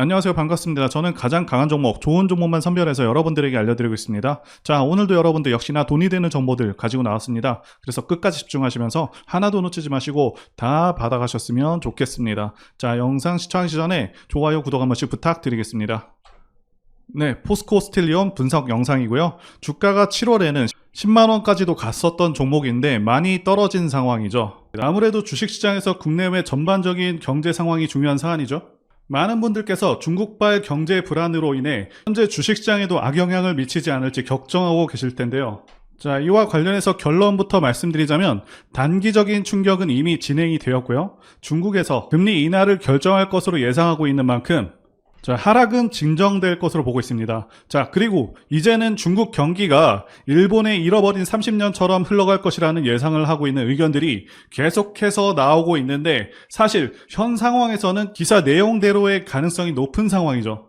안녕하세요. 반갑습니다. 저는 가장 강한 종목, 좋은 종목만 선별해서 여러분들에게 알려드리고 있습니다. 자, 오늘도 여러분들 역시나 돈이 되는 정보들 가지고 나왔습니다. 그래서 끝까지 집중하시면서 하나도 놓치지 마시고 다 받아가셨으면 좋겠습니다. 자, 영상 시청하기 전에 좋아요, 구독 한 번씩 부탁드리겠습니다. 네, 포스코 스틸리온 분석 영상이고요. 주가가 7월에는 10만원까지도 갔었던 종목인데 많이 떨어진 상황이죠. 아무래도 주식시장에서 국내외 전반적인 경제 상황이 중요한 사안이죠. 많은 분들께서 중국발 경제 불안으로 인해 현재 주식시장에도 악영향을 미치지 않을지 걱정하고 계실 텐데요. 자, 이와 관련해서 결론부터 말씀드리자면 단기적인 충격은 이미 진행이 되었고요. 중국에서 금리 인하를 결정할 것으로 예상하고 있는 만큼 자, 하락은 진정될 것으로 보고 있습니다. 자, 그리고 이제는 중국 경기가 일본의 잃어버린 30년처럼 흘러갈 것이라는 예상을 하고 있는 의견들이 계속해서 나오고 있는데 사실 현 상황에서는 기사 내용대로의 가능성이 높은 상황이죠.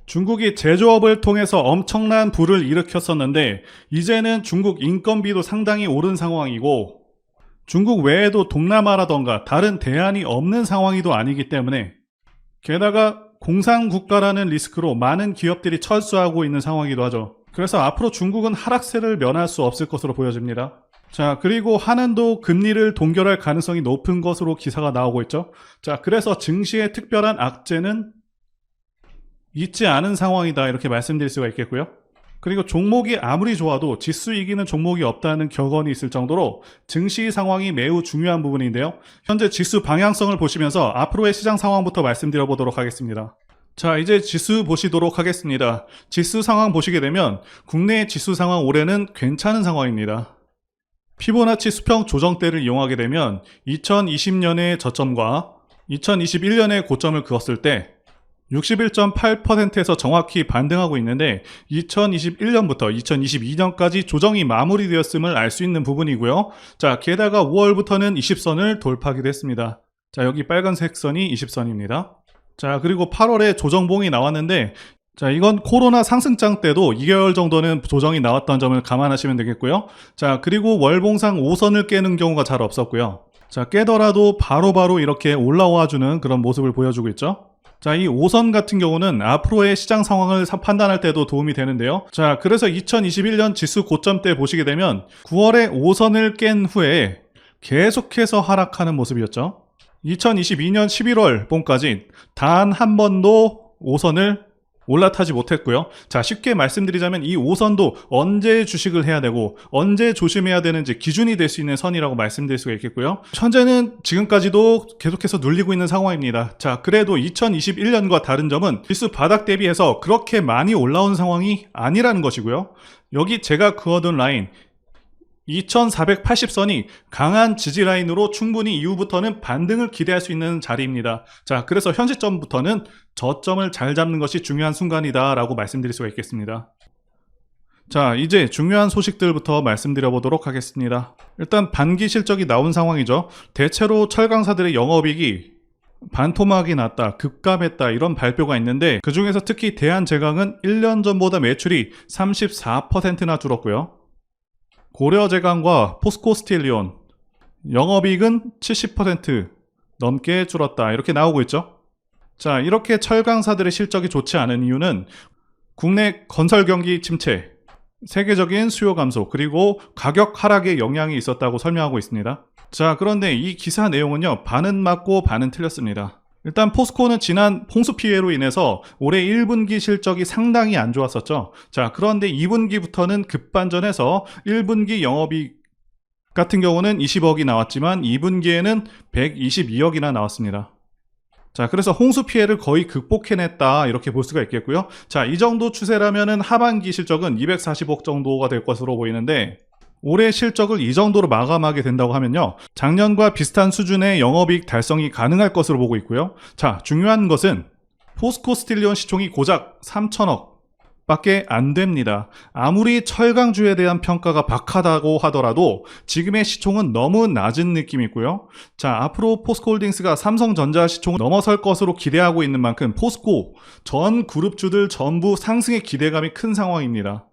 중국이 제조업을 통해서 엄청난 부를 일으켰었는데 이제는 중국 인건비도 상당히 오른 상황이고 중국 외에도 동남아라던가 다른 대안이 없는 상황이도 아니기 때문에 게다가 공산국가라는 리스크로 많은 기업들이 철수하고 있는 상황이기도 하죠. 그래서 앞으로 중국은 하락세를 면할 수 없을 것으로 보여집니다. 자, 그리고 한은도 금리를 동결할 가능성이 높은 것으로 기사가 나오고 있죠. 자, 그래서 증시의 특별한 악재는 있지 않은 상황이다 이렇게 말씀드릴 수가 있겠고요. 그리고 종목이 아무리 좋아도 지수 이기는 종목이 없다는 격언이 있을 정도로 증시 상황이 매우 중요한 부분인데요. 현재 지수 방향성을 보시면서 앞으로의 시장 상황부터 말씀드려 보도록 하겠습니다. 자, 이제 지수 보시도록 하겠습니다. 지수 상황 보시게 되면 국내 지수 상황 올해는 괜찮은 상황입니다. 피보나치 수평 조정대를 이용하게 되면 2020년의 저점과 2021년의 고점을 그었을 때 61.8%에서 정확히 반등하고 있는데 2021년부터 2022년까지 조정이 마무리되었음을 알 수 있는 부분이고요. 자, 게다가 5월부터는 20선을 돌파하기도 했습니다. 자, 여기 빨간색 선이 20선입니다. 자, 그리고 8월에 조정봉이 나왔는데 자, 이건 코로나 상승장 때도 2개월 정도는 조정이 나왔던 점을 감안하시면 되겠고요. 자, 그리고 월봉상 5선을 깨는 경우가 잘 없었고요. 자, 깨더라도 바로바로 이렇게 올라와주는 그런 모습을 보여주고 있죠. 자, 이 5선 같은 경우는 앞으로의 시장 상황을 판단할 때도 도움이 되는데요. 자, 그래서 2021년 지수 고점 때 보시게 되면 9월에 5선을 깬 후에 계속해서 하락하는 모습이었죠. 2022년 11월 봄까지 단 한 번도 5선을 올라타지 못했고요. 자, 쉽게 말씀드리자면 이 5선도 언제 주식을 해야 되고 언제 조심해야 되는지 기준이 될 수 있는 선이라고 말씀드릴 수가 있겠고요. 현재는 지금까지도 계속해서 눌리고 있는 상황입니다. 자, 그래도 2021년과 다른 점은 지수 바닥 대비해서 그렇게 많이 올라온 상황이 아니라는 것이고요. 여기 제가 그어둔 라인 2480선이 강한 지지 라인으로 충분히 이후부터는 반등을 기대할 수 있는 자리입니다. 자, 그래서 현 시점부터는 저점을 잘 잡는 것이 중요한 순간이다 라고 말씀드릴 수가 있겠습니다. 자, 이제 중요한 소식들부터 말씀드려 보도록 하겠습니다. 일단 반기 실적이 나온 상황이죠. 대체로 철강사들의 영업이익이 반토막이 났다, 급감했다 이런 발표가 있는데 그 중에서 특히 대한제강은 1년 전보다 매출이 34%나 줄었고요. 고려제강과 포스코 스틸리온 영업이익은 70% 넘게 줄었다 이렇게 나오고 있죠. 자, 이렇게 철강사들의 실적이 좋지 않은 이유는 국내 건설 경기 침체, 세계적인 수요 감소, 그리고 가격 하락에 영향이 있었다고 설명하고 있습니다. 자, 그런데 이 기사 내용은요, 반은 맞고 반은 틀렸습니다. 일단 포스코는 지난 홍수 피해로 인해서 올해 1분기 실적이 상당히 안 좋았었죠. 자, 그런데 2분기부터는 급반전해서 1분기 영업이익 같은 경우는 20억이 나왔지만 2분기에는 122억이나 나왔습니다. 자, 그래서 홍수 피해를 거의 극복해냈다 이렇게 볼 수가 있겠고요. 자, 이 정도 추세라면은 하반기 실적은 240억 정도가 될 것으로 보이는데 올해 실적을 이 정도로 마감하게 된다고 하면요, 작년과 비슷한 수준의 영업이익 달성이 가능할 것으로 보고 있고요. 자, 중요한 것은 포스코 스틸리온 시총이 고작 3천억 밖에 안 됩니다. 아무리 철강주에 대한 평가가 박하다고 하더라도 지금의 시총은 너무 낮은 느낌이 있고요. 자, 앞으로 포스코홀딩스가 삼성전자 시총을 넘어설 것으로 기대하고 있는 만큼 포스코 전 그룹주들 전부 상승의 기대감이 큰 상황입니다.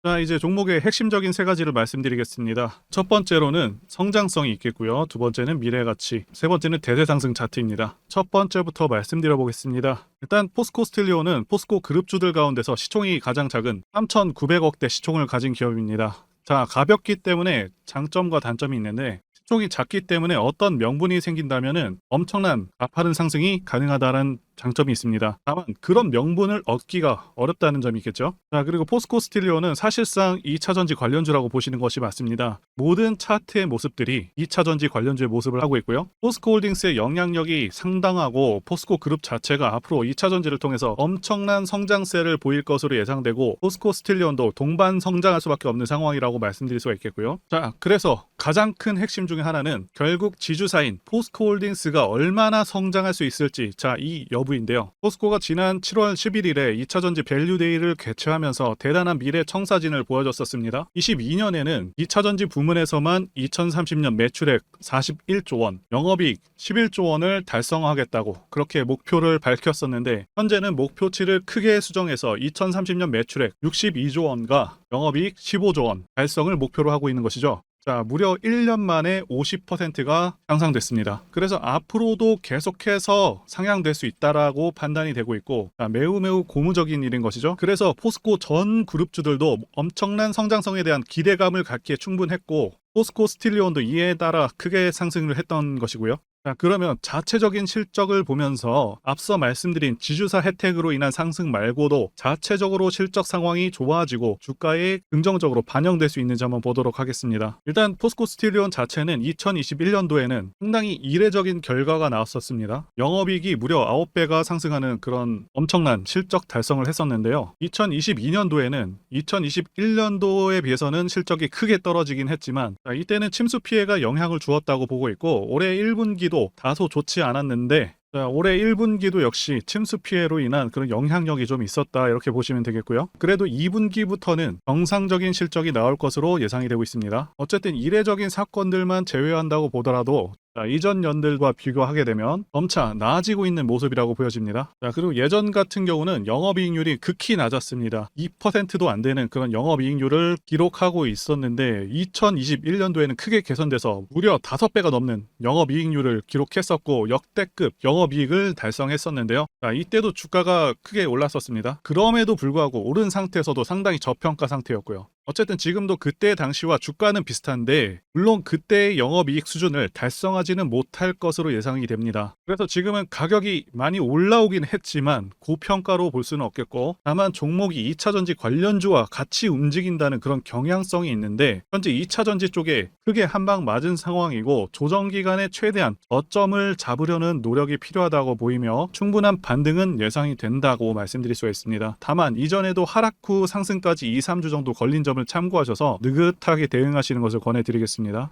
자, 이제 종목의 핵심적인 세 가지를 말씀드리겠습니다. 첫 번째로는 성장성이 있겠고요. 두 번째는 미래가치, 세 번째는 대대상승 차트입니다. 첫 번째부터 말씀드려 보겠습니다. 일단 포스코 스틸리온은 포스코 그룹주들 가운데서 시총이 가장 작은 3,900억대 시총을 가진 기업입니다. 자, 가볍기 때문에 장점과 단점이 있는데 시총이 작기 때문에 어떤 명분이 생긴다면은 엄청난 가파른 상승이 가능하다는 장점이 있습니다. 다만 그런 명분을 얻기가 어렵다는 점이 있겠죠. 자, 그리고 포스코 스틸리온은 사실상 2차전지 관련주라고 보시는 것이 맞습니다. 모든 차트의 모습들이 2차전지 관련주의 모습을 하고 있고요. 포스코 홀딩스의 영향력이 상당하고 포스코 그룹 자체가 앞으로 2차전지를 통해서 엄청난 성장세를 보일 것으로 예상되고 포스코 스틸리온도 동반 성장할 수밖에 없는 상황이라고 말씀드릴 수가 있겠고요. 자, 그래서 가장 큰 핵심 중에 하나는 결국 지주사인 포스코 홀딩스가 얼마나 성장할 수 있을지, 자, 이 여부인데요. 포스코가 지난 7월 11일에 2차전지 밸류데이를 개최하면서 대단한 미래 청사진을 보여줬었습니다. 22년에는 2차전지 부문에서만 2030년 매출액 41조 원, 영업이익 11조 원을 달성하겠다고 그렇게 목표를 밝혔었는데 현재는 목표치를 크게 수정해서 2030년 매출액 62조 원과 영업이익 15조 원 달성을 목표로 하고 있는 것이죠. 자, 무려 1년 만에 50%가 향상됐습니다. 그래서 앞으로도 계속해서 상향될 수 있다라고 판단이 되고 있고, 자, 매우 고무적인 일인 것이죠. 그래서 포스코 전 그룹주들도 엄청난 성장성에 대한 기대감을 갖기에 충분했고, 포스코 스틸리온도 이에 따라 크게 상승을 했던 것이고요. 자, 그러면 자체적인 실적을 보면서 앞서 말씀드린 지주사 혜택으로 인한 상승 말고도 자체적으로 실적 상황이 좋아지고 주가에 긍정적으로 반영될 수 있는지 한번 보도록 하겠습니다. 일단 포스코 스틸리온 자체는 2021년도에는 상당히 이례적인 결과가 나왔었습니다. 영업이익이 무려 9배가 상승하는 그런 엄청난 실적 달성을 했었는데요. 2022년도에는 2021년도에 비해서는 실적이 크게 떨어지긴 했지만, 자, 이때는 침수 피해가 영향을 주었다고 보고 있고 올해 1분기도 다소 좋지 않았는데, 자, 올해 1분기도 역시 침수 피해로 인한 그런 영향력이 좀 있었다 이렇게 보시면 되겠고요. 그래도 2분기부터는 정상적인 실적이 나올 것으로 예상이 되고 있습니다. 어쨌든 이례적인 사건들만 제외한다고 보더라도 자, 이전 연들과 비교하게 되면 점차 나아지고 있는 모습이라고 보여집니다. 자, 그리고 예전 같은 경우는 영업이익률이 극히 낮았습니다. 2%도 안 되는 그런 영업이익률을 기록하고 있었는데 2021년도에는 크게 개선돼서 무려 5배가 넘는 영업이익률을 기록했었고 역대급 영업이익을 달성했었는데요. 자, 이때도 주가가 크게 올랐었습니다. 그럼에도 불구하고 오른 상태에서도 상당히 저평가 상태였고요. 어쨌든 지금도 그때 당시와 주가는 비슷한데 물론 그때의 영업이익 수준을 달성하지는 못할 것으로 예상이 됩니다. 그래서 지금은 가격이 많이 올라오긴 했지만 고평가로 볼 수는 없겠고 다만 종목이 2차전지 관련주와 같이 움직인다는 그런 경향성이 있는데 현재 2차전지 쪽에 크게 한 방 맞은 상황이고 조정기간에 최대한 저점을 잡으려는 노력이 필요하다고 보이며 충분한 반등은 예상이 된다고 말씀드릴 수가 있습니다. 다만 이전에도 하락 후 상승까지 2, 3주 정도 걸린 점을 참고하셔서 느긋하게 대응하시는 것을 권해드리겠습니다.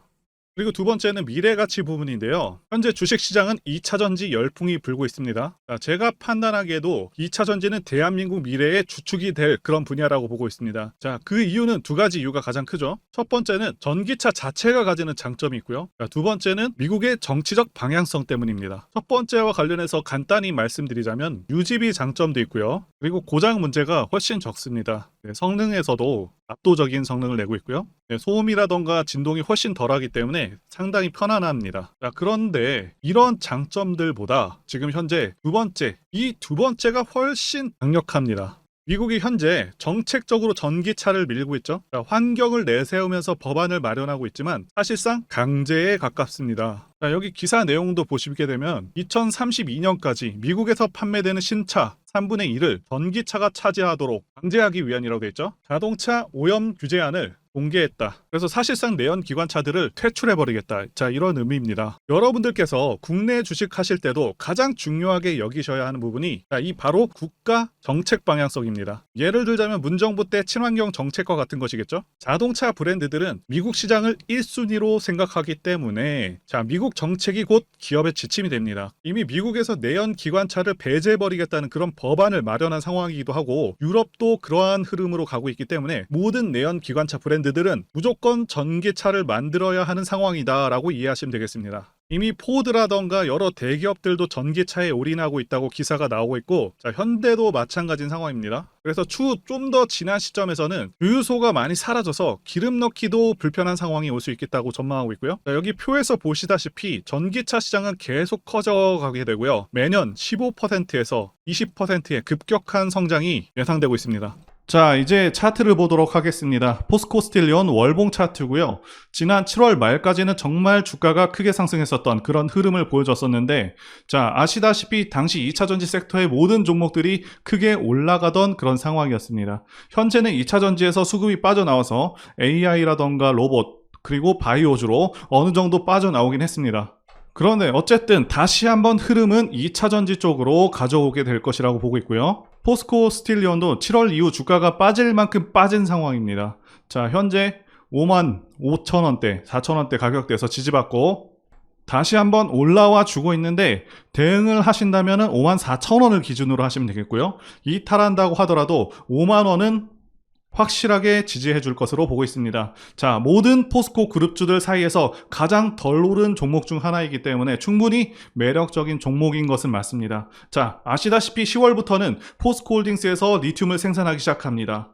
그리고 두 번째는 미래가치 부분인데요. 현재 주식시장은 2차전지 열풍이 불고 있습니다. 자, 제가 판단하기에도 2차전지는 대한민국 미래의 주축이 될 그런 분야라고 보고 있습니다. 자, 그 이유는 두 가지 이유가 가장 크죠. 첫 번째는 전기차 자체가 가지는 장점이 있고요. 자, 두 번째는 미국의 정치적 방향성 때문입니다. 첫 번째와 관련해서 간단히 말씀드리자면 유지비 장점도 있고요. 그리고 고장 문제가 훨씬 적습니다. 네, 성능에서도 압도적인 성능을 내고 있고요. 네, 소음이라던가 진동이 훨씬 덜하기 때문에 상당히 편안합니다. 자, 그런데 이런 장점들보다 지금 현재 이 두 번째가 훨씬 강력합니다. 미국이 현재 정책적으로 전기차를 밀고 있죠. 자, 환경을 내세우면서 법안을 마련하고 있지만 사실상 강제에 가깝습니다. 자, 여기 기사 내용도 보시게 되면 2032년까지 미국에서 판매되는 신차 3분의 1을 전기차가 차지하도록 강제하기 위함이라고 되어 있죠. 자동차 오염 규제안을 공개했다. 그래서 사실상 내연 기관차들을 퇴출해버리겠다. 자, 이런 의미입니다. 여러분들께서 국내 주식하실 때도 가장 중요하게 여기셔야 하는 부분이 이 바로 국가 정책 방향성입니다. 예를 들자면 문정부 때 친환경 정책과 같은 것이겠죠. 자동차 브랜드들은 미국 시장을 1순위로 생각하기 때문에 자, 미국 정책이 곧 기업의 지침이 됩니다. 이미 미국에서 내연 기관차를 배제해버리겠다는 그런 법안을 마련한 상황이기도 하고 유럽도 그러한 흐름으로 가고 있기 때문에 모든 내연 기관차 브랜드들은 무조건 전기차를 만들어야 하는 상황이다 라고 이해하시면 되겠습니다. 이미 포드라던가 여러 대기업들도 전기차에 올인하고 있다고 기사가 나오고 있고, 자, 현대도 마찬가지인 상황입니다. 그래서 추후 좀 더 지난 시점에서는 주유소가 많이 사라져서 기름 넣기도 불편한 상황이 올 수 있겠다고 전망하고 있고요. 자, 여기 표에서 보시다시피 전기차 시장은 계속 커져가게 되고요. 매년 15%에서 20%의 급격한 성장이 예상되고 있습니다. 자, 이제 차트를 보도록 하겠습니다. 포스코 스틸리온 월봉 차트고요. 지난 7월 말까지는 정말 주가가 크게 상승했었던 그런 흐름을 보여줬었는데, 자, 아시다시피 당시 2차전지 섹터의 모든 종목들이 크게 올라가던 그런 상황이었습니다. 현재는 2차전지에서 수급이 빠져나와서 AI라던가 로봇, 그리고 바이오주로 어느 정도 빠져나오긴 했습니다. 그런데 어쨌든 다시 한번 흐름은 2차전지 쪽으로 가져오게 될 것이라고 보고 있고요. 포스코 스틸리온도 7월 이후 주가가 빠질 만큼 빠진 상황입니다. 자, 현재 5만 5천 원대, 4천 원대 가격대에서 지지받고 다시 한번 올라와 주고 있는데, 대응을 하신다면 5만 4천 원을 기준으로 하시면 되겠고요. 이탈한다고 하더라도 5만 원은 확실하게 지지해 줄 것으로 보고 있습니다. 자, 모든 포스코 그룹주들 사이에서 가장 덜 오른 종목 중 하나이기 때문에 충분히 매력적인 종목인 것은 맞습니다. 자, 아시다시피 10월부터는 포스코홀딩스에서 리튬을 생산하기 시작합니다.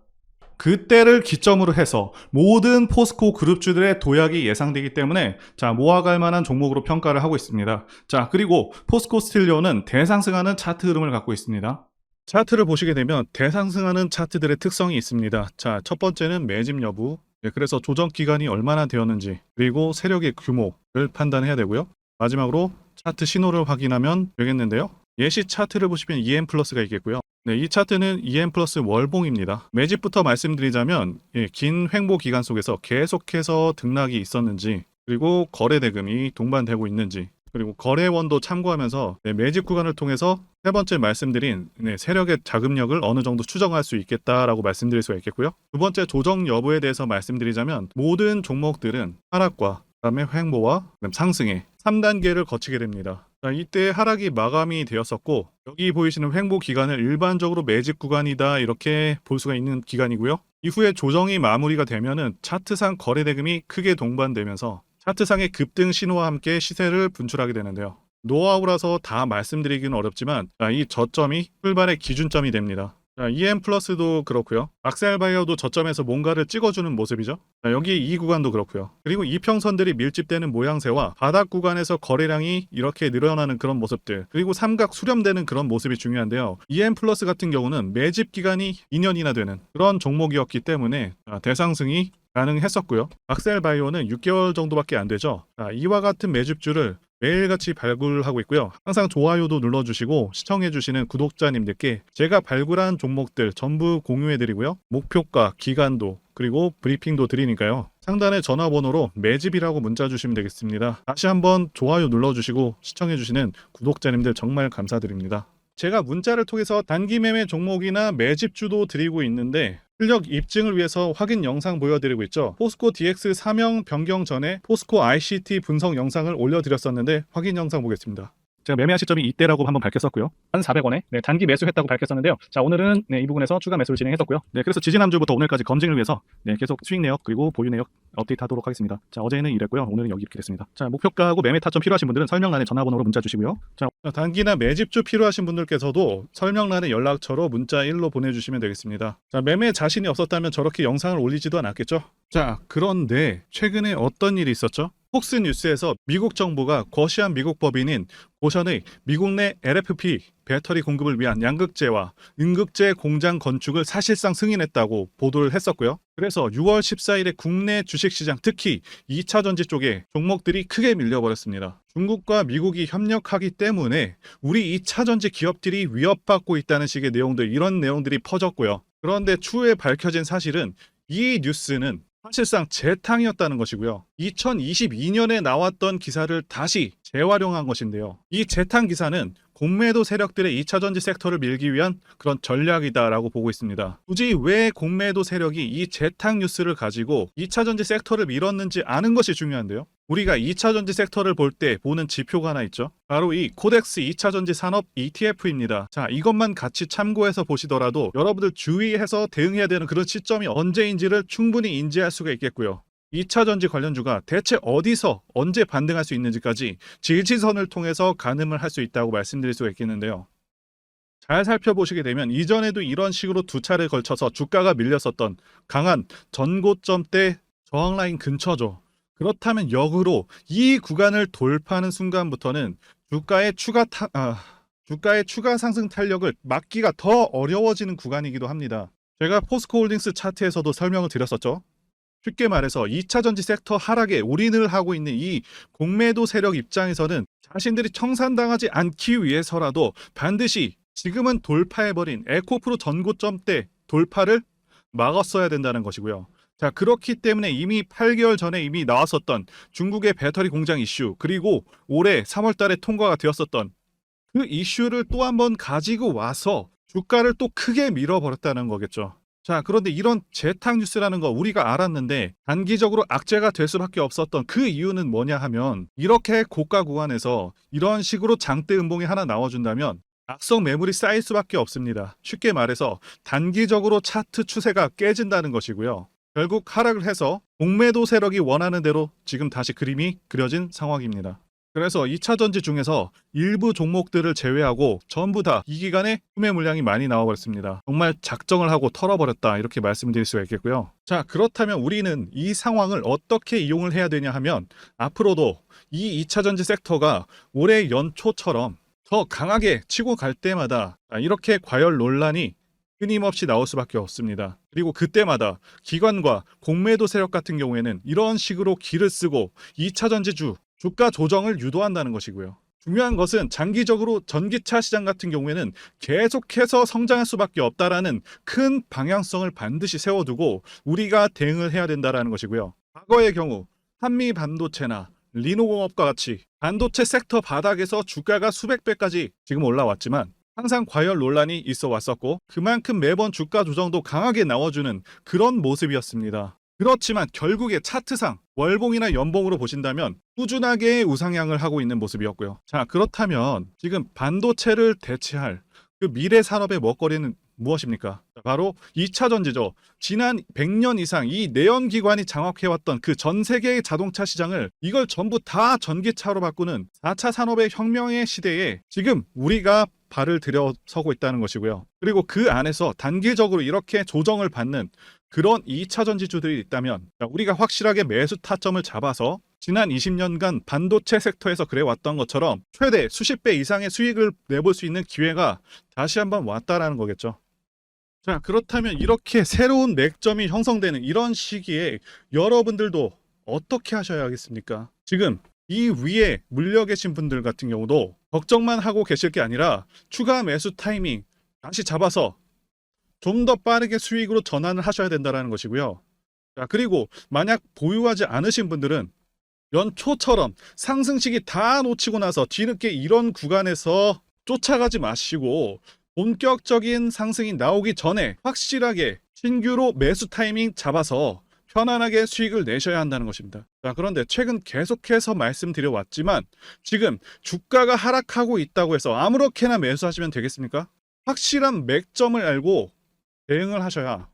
그때를 기점으로 해서 모든 포스코 그룹주들의 도약이 예상되기 때문에, 자, 모아갈 만한 종목으로 평가를 하고 있습니다. 자, 그리고 포스코 스틸리온은 대상승하는 차트 흐름을 갖고 있습니다. 차트를 보시게 되면 대상승하는 차트들의 특성이 있습니다. 자, 첫 번째는 매집 여부, 그래서 조정 기간이 얼마나 되었는지, 그리고 세력의 규모를 판단해야 되고요. 마지막으로 차트 신호를 확인하면 되겠는데요. 예시 차트를 보시면 EM 플러스가 있겠고요. 네, 이 차트는 EM 플러스 월봉입니다. 매집부터 말씀드리자면, 긴 횡보 기간 속에서 계속해서 등락이 있었는지, 그리고 거래 대금이 동반되고 있는지, 그리고 거래원도 참고하면서 매집 구간을 통해서 세 번째 말씀드린 세력의 자금력을 어느 정도 추정할 수 있겠다라고 말씀드릴 수가 있겠고요. 두 번째 조정 여부에 대해서 말씀드리자면, 모든 종목들은 하락과 그다음에 횡보와 상승의 3단계를 거치게 됩니다. 자, 이때 하락이 마감이 되었었고, 여기 보이시는 횡보 기간을 일반적으로 매집 구간이다 이렇게 볼 수가 있는 기간이고요. 이후에 조정이 마무리가 되면은 차트상 거래 대금이 크게 동반되면서 차트상의 급등 신호와 함께 시세를 분출하게 되는데요. 노하우라서 다 말씀드리기는 어렵지만, 이 저점이 출발의 기준점이 됩니다. 자, EM 플러스도 그렇고요. 악셀바이오도 저점에서 뭔가를 찍어주는 모습이죠. 자, 여기 이 구간도 그렇고요. 그리고 이평선들이 밀집되는 모양새와 바닥 구간에서 거래량이 이렇게 늘어나는 그런 모습들, 그리고 삼각 수렴되는 그런 모습이 중요한데요. EM 플러스 같은 경우는 매집 기간이 2년이나 되는 그런 종목이었기 때문에 대상승이 가능했었고요. 악셀바이오는 6개월 정도밖에 안 되죠. 자, 이와 같은 매집주를 매일같이 발굴하고 있고요. 항상 좋아요도 눌러주시고 시청해주시는 구독자님들께 제가 발굴한 종목들 전부 공유해드리고요. 목표가, 기간도, 그리고 브리핑도 드리니까요. 상단의 전화번호로 매집이라고 문자 주시면 되겠습니다. 다시 한번 좋아요 눌러주시고 시청해주시는 구독자님들 정말 감사드립니다. 제가 문자를 통해서 단기 매매 종목이나 매집주도 드리고 있는데, 실력 입증을 위해서 확인 영상 보여드리고 있죠. 포스코 DX 사명 변경 전에 포스코 ICT 분석 영상을 올려드렸었는데, 확인 영상 보겠습니다. 제가 매매한 시점이 이때라고 한번 밝혔었고요. 1,400원에 단기 매수했다고 밝혔었는데요. 자, 오늘은 이 부분에서 추가 매수를 진행했었고요. 그래서 지지난주부터 오늘까지 검증을 위해서 계속 수익 내역 그리고 보유 내역 업데이트하도록 하겠습니다. 자, 어제는 이랬고요. 오늘은 여기 이렇게 됐습니다. 자, 목표가하고 매매 타점 필요하신 분들은 설명란에 전화번호로 문자 주시고요. 자, 단기나 매집주 필요하신 분들께서도 설명란에 연락처로 문자 1로 보내주시면 되겠습니다. 자, 매매 자신이 없었다면 저렇게 영상을 올리지도 않았겠죠. 자, 그런데 최근에 어떤 일이 있었죠? 폭스뉴스에서 미국 정부가 거시한 미국 법인인 고션의 미국 내 LFP 배터리 공급을 위한 양극재와 음극재 공장 건축을 사실상 승인했다고 보도를 했었고요. 그래서 6월 14일에 국내 주식시장, 특히 2차전지 쪽에 종목들이 크게 밀려버렸습니다. 중국과 미국이 협력하기 때문에 우리 2차전지 기업들이 위협받고 있다는 식의 내용들, 이런 내용들이 퍼졌고요. 그런데 추후에 밝혀진 사실은 이 뉴스는 사실상 재탕이었다는 것이고요. 2022년에 나왔던 기사를 다시 재활용한 것인데요. 이 재탕 기사는 공매도 세력들의 2차전지 섹터를 밀기 위한 그런 전략이다라고 보고 있습니다. 굳이 왜 공매도 세력이 이 재탕 뉴스를 가지고 2차전지 섹터를 밀었는지 아는 것이 중요한데요. 우리가 2차전지 섹터를 볼 때 보는 지표가 하나 있죠. 바로 이 코덱스 2차전지 산업 ETF입니다. 자, 이것만 같이 참고해서 보시더라도 여러분들 주의해서 대응해야 되는 그런 시점이 언제인지를 충분히 인지할 수가 있겠고요. 2차 전지 관련주가 대체 어디서 언제 반등할 수 있는지까지 지지선을 통해서 가늠을 할 수 있다고 말씀드릴 수가 있겠는데요. 잘 살펴보시게 되면 이전에도 이런 식으로 두 차례에 걸쳐서 주가가 밀렸었던 강한 전고점대 저항 라인 근처죠. 그렇다면 역으로 이 구간을 돌파하는 순간부터는 주가의 추가 상승 탄력을 막기가 더 어려워지는 구간이기도 합니다. 제가 포스코홀딩스 차트에서도 설명을 드렸었죠. 쉽게 말해서 2차 전지 섹터 하락에 올인을 하고 있는 이 공매도 세력 입장에서는 자신들이 청산당하지 않기 위해서라도 반드시 지금은 돌파해버린 에코프로 전고점대 돌파를 막았어야 된다는 것이고요. 자, 그렇기 때문에 이미 8개월 전에 이미 나왔었던 중국의 배터리 공장 이슈, 그리고 올해 3월 달에 통과가 되었었던 그 이슈를 또 한 번 가지고 와서 주가를 또 크게 밀어버렸다는 거겠죠. 자, 그런데 이런 재탕 뉴스라는 거 우리가 알았는데 단기적으로 악재가 될 수밖에 없었던 그 이유는 뭐냐 하면, 이렇게 고가 구간에서 이런 식으로 장대 음봉이 하나 나와준다면 악성 매물이 쌓일 수밖에 없습니다. 쉽게 말해서 단기적으로 차트 추세가 깨진다는 것이고요. 결국 하락을 해서 공매도 세력이 원하는 대로 지금 다시 그림이 그려진 상황입니다. 그래서 2차 전지 중에서 일부 종목들을 제외하고 전부 다 이 기간에 투매 물량이 많이 나와버렸습니다. 정말 작정을 하고 털어버렸다, 이렇게 말씀드릴 수가 있겠고요. 자, 그렇다면 우리는 이 상황을 어떻게 이용을 해야 되냐 하면, 앞으로도 이 2차 전지 섹터가 올해 연초처럼 더 강하게 치고 갈 때마다 이렇게 과열 논란이 끊임없이 나올 수밖에 없습니다. 그리고 그때마다 기관과 공매도 세력 같은 경우에는 이런 식으로 기를 쓰고 2차 전지주 주가 조정을 유도한다는 것이고요. 중요한 것은 장기적으로 전기차 시장 같은 경우에는 계속해서 성장할 수밖에 없다라는 큰 방향성을 반드시 세워두고 우리가 대응을 해야 된다는 것이고요. 과거의 경우 한미 반도체나 리노공업과 같이 반도체 섹터 바닥에서 주가가 수백 배까지 지금 올라왔지만 항상 과열 논란이 있어 왔었고, 그만큼 매번 주가 조정도 강하게 나와주는 그런 모습이었습니다. 그렇지만 결국에 차트상 월봉이나 연봉으로 보신다면 꾸준하게 우상향을 하고 있는 모습이었고요. 자, 그렇다면 지금 반도체를 대체할 그 미래 산업의 먹거리는 무엇입니까? 바로 2차 전지죠. 지난 100년 이상 이 내연기관이 장악해왔던 그 전 세계의 자동차 시장을 이걸 전부 다 전기차로 바꾸는 4차 산업의 혁명의 시대에 지금 우리가 발을 들여서고 있다는 것이고요. 그리고 그 안에서 단기적으로 이렇게 조정을 받는 그런 2차 전지주들이 있다면 우리가 확실하게 매수 타점을 잡아서 지난 20년간 반도체 섹터에서 그래왔던 것처럼 최대 수십 배 이상의 수익을 내볼 수 있는 기회가 다시 한번 왔다라는 거겠죠. 자, 그렇다면 이렇게 새로운 맥점이 형성되는 이런 시기에 여러분들도 어떻게 하셔야겠습니까? 지금 이 위에 물려 계신 분들 같은 경우도 걱정만 하고 계실 게 아니라 추가 매수 타이밍 다시 잡아서 좀 더 빠르게 수익으로 전환을 하셔야 된다는 것이고요. 자, 그리고 만약 보유하지 않으신 분들은 연초처럼 상승 시기 다 놓치고 나서 뒤늦게 이런 구간에서 쫓아가지 마시고 본격적인 상승이 나오기 전에 확실하게 신규로 매수 타이밍 잡아서 편안하게 수익을 내셔야 한다는 것입니다. 자, 그런데 최근 계속해서 말씀드려 왔지만 지금 주가가 하락하고 있다고 해서 아무렇게나 매수하시면 되겠습니까? 확실한 맥점을 알고 대응을 하셔야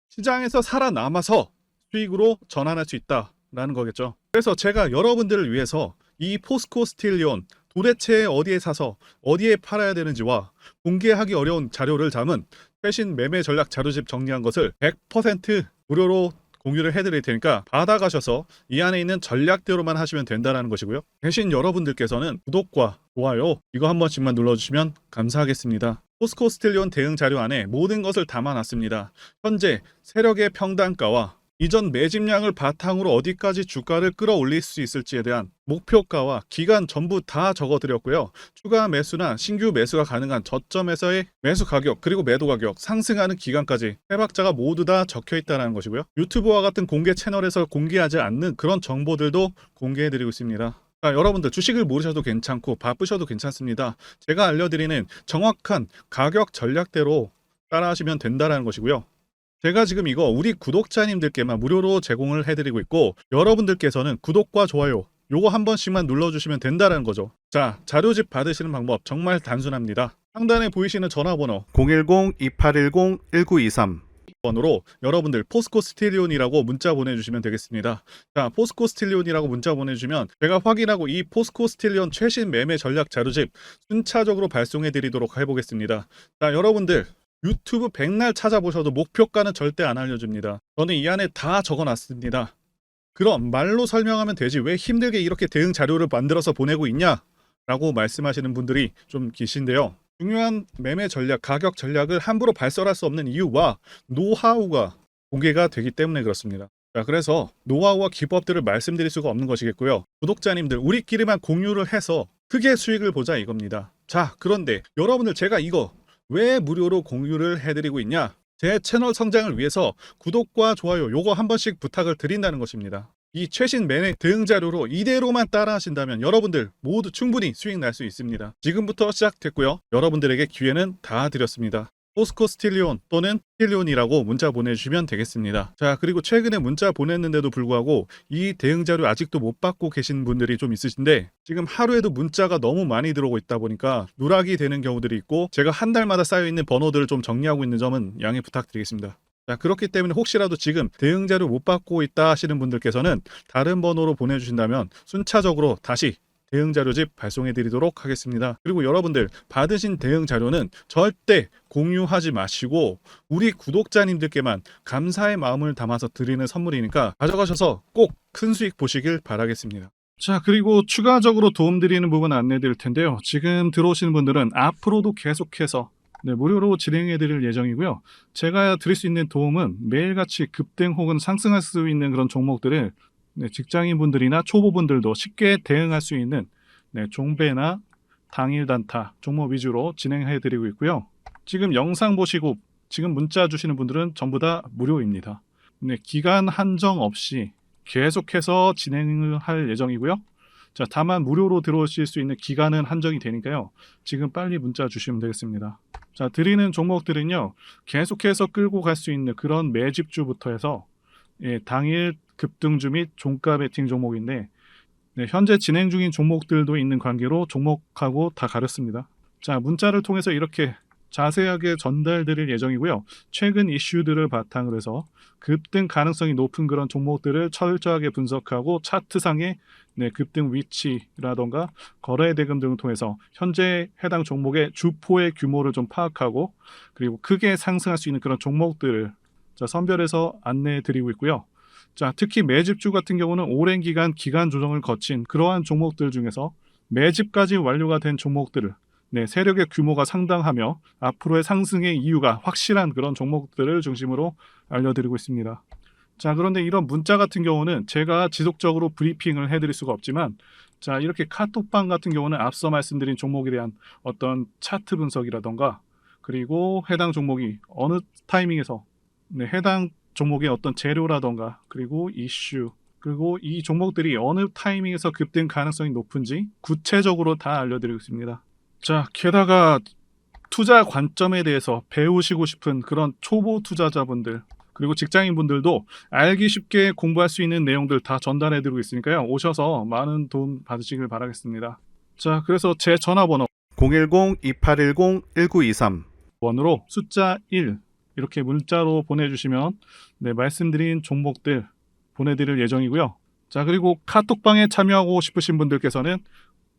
시장에서 살아남아서 수익으로 전환할 수 있다라는 거겠죠. 그래서 제가 여러분들을 위해서 이 포스코 스틸리온 도대체 어디에 사서 어디에 팔아야 되는지와 공개하기 어려운 자료를 담은 최신 매매 전략 자료집 정리한 것을 100% 무료로 공유를 해드릴 테니까 받아가셔서 이 안에 있는 전략대로만 하시면 된다는 것이고요. 대신 여러분들께서는 구독과 좋아요 이거 한 번씩만 눌러주시면 감사하겠습니다. 포스코 스틸리온 대응 자료 안에 모든 것을 담아놨습니다. 현재 세력의 평단가와 이전 매집량을 바탕으로 어디까지 주가를 끌어올릴 수 있을지에 대한 목표가와 기간 전부 다 적어드렸고요. 추가 매수나 신규 매수가 가능한 저점에서의 매수 가격 그리고 매도 가격, 상승하는 기간까지 해박자가 모두 다 적혀있다는 것이고요. 유튜브와 같은 공개 채널에서 공개하지 않는 그런 정보들도 공개해드리고 있습니다. 자, 여러분들 주식을 모르셔도 괜찮고 바쁘셔도 괜찮습니다. 제가 알려드리는 정확한 가격 전략대로 따라하시면 된다는 것이고요. 제가 지금 이거 우리 구독자님들께만 무료로 제공을 해드리고 있고 여러분들께서는 구독과 좋아요 요거 한 번씩만 눌러주시면 된다는 거죠. 자, 자료집 받으시는 방법 정말 단순합니다. 상단에 보이시는 전화번호 010-2810-1923 번호로 여러분들 포스코 스틸리온이라고 문자 보내주시면 되겠습니다. 자, 포스코 스틸리온이라고 문자 보내주시면 제가 확인하고 이 포스코 스틸리온 최신 매매 전략 자료집 순차적으로 발송해 드리도록 해보겠습니다. 자, 여러분들 유튜브 백날 찾아보셔도 목표가는 절대 안 알려줍니다. 저는 이 안에 다 적어놨습니다. 그럼 말로 설명하면 되지 왜 힘들게 이렇게 대응 자료를 만들어서 보내고 있냐? 라고 말씀하시는 분들이 좀 계신데요. 중요한 매매 전략, 가격 전략을 함부로 발설할 수 없는 이유와 노하우가 공개가 되기 때문에 그렇습니다. 자, 그래서 노하우와 기법들을 말씀드릴 수가 없는 것이겠고요. 구독자님들 우리끼리만 공유를 해서 크게 수익을 보자 이겁니다. 자, 그런데 여러분들 제가 이거 왜 무료로 공유를 해드리고 있냐? 제 채널 성장을 위해서 구독과 좋아요 요거 한 번씩 부탁을 드린다는 것입니다. 이 최신 매매 대응 자료로 이대로만 따라 하신다면 여러분들 모두 충분히 수익 날 수 있습니다. 지금부터 시작됐고요. 여러분들에게 기회는 다 드렸습니다. 포스코 스틸리온 또는 스틸리온이라고 문자 보내주시면 되겠습니다. 자, 그리고 최근에 문자 보냈는데도 불구하고 이 대응 자료 아직도 못 받고 계신 분들이 좀 있으신데 지금 하루에도 문자가 너무 많이 들어오고 있다 보니까 누락이 되는 경우들이 있고 제가 한 달마다 쌓여있는 번호들을 좀 정리하고 있는 점은 양해 부탁드리겠습니다. 자, 그렇기 때문에 혹시라도 지금 대응 자료 못 받고 있다 하시는 분들께서는 다른 번호로 보내주신다면 순차적으로 다시 대응 자료집 발송해 드리도록 하겠습니다. 그리고 여러분들 받으신 대응 자료는 절대 공유하지 마시고 우리 구독자님들께만 감사의 마음을 담아서 드리는 선물이니까 가져가셔서 꼭 큰 수익 보시길 바라겠습니다. 자, 그리고 추가적으로 도움드리는 부분 안내 드릴 텐데요. 지금 들어오시는 분들은 앞으로도 계속해서 무료로 진행해 드릴 예정이고요. 제가 드릴 수 있는 도움은 매일같이 급등 혹은 상승할 수 있는 그런 종목들을 직장인분들이나 초보분들도 쉽게 대응할 수 있는 종배나 당일 단타 종목 위주로 진행해 드리고 있고요. 지금 영상 보시고 지금 문자 주시는 분들은 전부 다 무료입니다. 기간 한정 없이 계속해서 진행을 할 예정이고요. 자, 다만 무료로 들어오실 수 있는 기간은 한정이 되니까요. 지금 빨리 문자 주시면 되겠습니다. 자, 드리는 종목들은요. 계속해서 끌고 갈 수 있는 그런 매집주부터 해서 당일 급등주 및 종가 베팅 종목인데 현재 진행 중인 종목들도 있는 관계로 종목하고 다 가렸습니다. 자, 문자를 통해서 이렇게 자세하게 전달드릴 예정이고요. 최근 이슈들을 바탕으로 해서 급등 가능성이 높은 그런 종목들을 철저하게 분석하고 차트상의 급등 위치라던가 거래 대금 등을 통해서 현재 해당 종목의 주포의 규모를 좀 파악하고 그리고 크게 상승할 수 있는 그런 종목들을 선별해서 안내해 드리고 있고요. 자, 특히 매집주 같은 경우는 오랜 기간 조정을 거친 그러한 종목들 중에서 매집까지 완료가 된 종목들을 세력의 규모가 상당하며 앞으로의 상승의 이유가 확실한 그런 종목들을 중심으로 알려드리고 있습니다. 자, 그런데 이런 문자 같은 경우는 제가 지속적으로 브리핑을 해드릴 수가 없지만 자, 이렇게 카톡방 같은 경우는 앞서 말씀드린 종목에 대한 어떤 차트 분석이라던가 그리고 해당 종목이 어느 타이밍에서 해당 종목의 어떤 재료라던가 그리고 이슈 그리고 이 종목들이 어느 타이밍에서 급등 가능성이 높은지 구체적으로 다 알려드리고 있습니다. 자, 게다가 투자 관점에 대해서 배우시고 싶은 그런 초보 투자자분들 그리고 직장인분들도 알기 쉽게 공부할 수 있는 내용들 다 전달해드리고 있으니까요. 오셔서 많은 도움 받으시길 바라겠습니다. 자, 그래서 제 전화번호 010-2810-1923 번호로 숫자 1 이렇게 문자로 보내주시면 말씀드린 종목들 보내드릴 예정이고요. 자, 그리고 카톡방에 참여하고 싶으신 분들께서는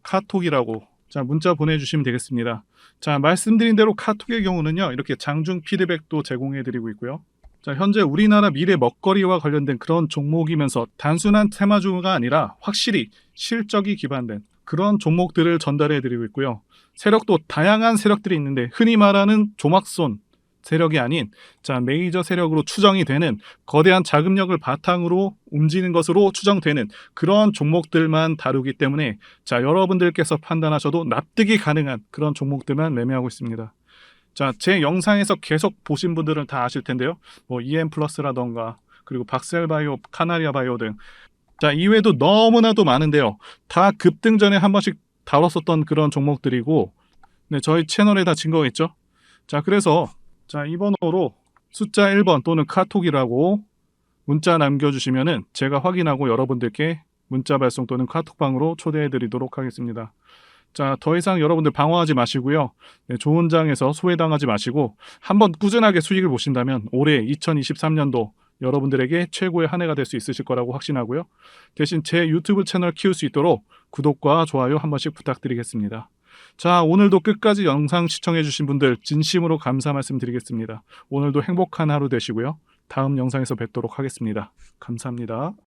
카톡이라고 문자 보내주시면 되겠습니다. 자, 말씀드린 대로 카톡의 경우는요. 이렇게 장중 피드백도 제공해드리고 있고요. 자, 현재 우리나라 미래 먹거리와 관련된 그런 종목이면서 단순한 테마주가 아니라 확실히 실적이 기반된 그런 종목들을 전달해드리고 있고요. 세력도 다양한 세력들이 있는데 흔히 말하는 조막손 세력이 아닌 메이저 세력으로 추정이 되는 거대한 자금력을 바탕으로 움직이는 것으로 추정되는 그런 종목들만 다루기 때문에 여러분들께서 판단하셔도 납득이 가능한 그런 종목들만 매매하고 있습니다. 자, 제 영상에서 계속 보신 분들은 다 아실 텐데요. EM플러스라던가 그리고 박셀바이오, 카나리아바이오 등 이외에도 너무나도 많은데요. 다 급등 전에 한 번씩 다뤘었던 그런 종목들이고 저희 채널에 다 증거가 있죠. 자, 그래서 이 번호로 숫자 1번 또는 카톡이라고 문자 남겨주시면은 제가 확인하고 여러분들께 문자 발송 또는 카톡방으로 초대해 드리도록 하겠습니다. 자, 더 이상 여러분들 방황하지 마시고요. 네, 좋은 장에서 소외당하지 마시고 한번 꾸준하게 수익을 보신다면 올해 2023년도 여러분들에게 최고의 한 해가 될 수 있으실 거라고 확신하고요. 대신 제 유튜브 채널 키울 수 있도록 구독과 좋아요 한 번씩 부탁드리겠습니다. 자, 오늘도 끝까지 영상 시청해주신 분들 진심으로 감사 말씀드리겠습니다. 오늘도 행복한 하루 되시고요. 다음 영상에서 뵙도록 하겠습니다. 감사합니다.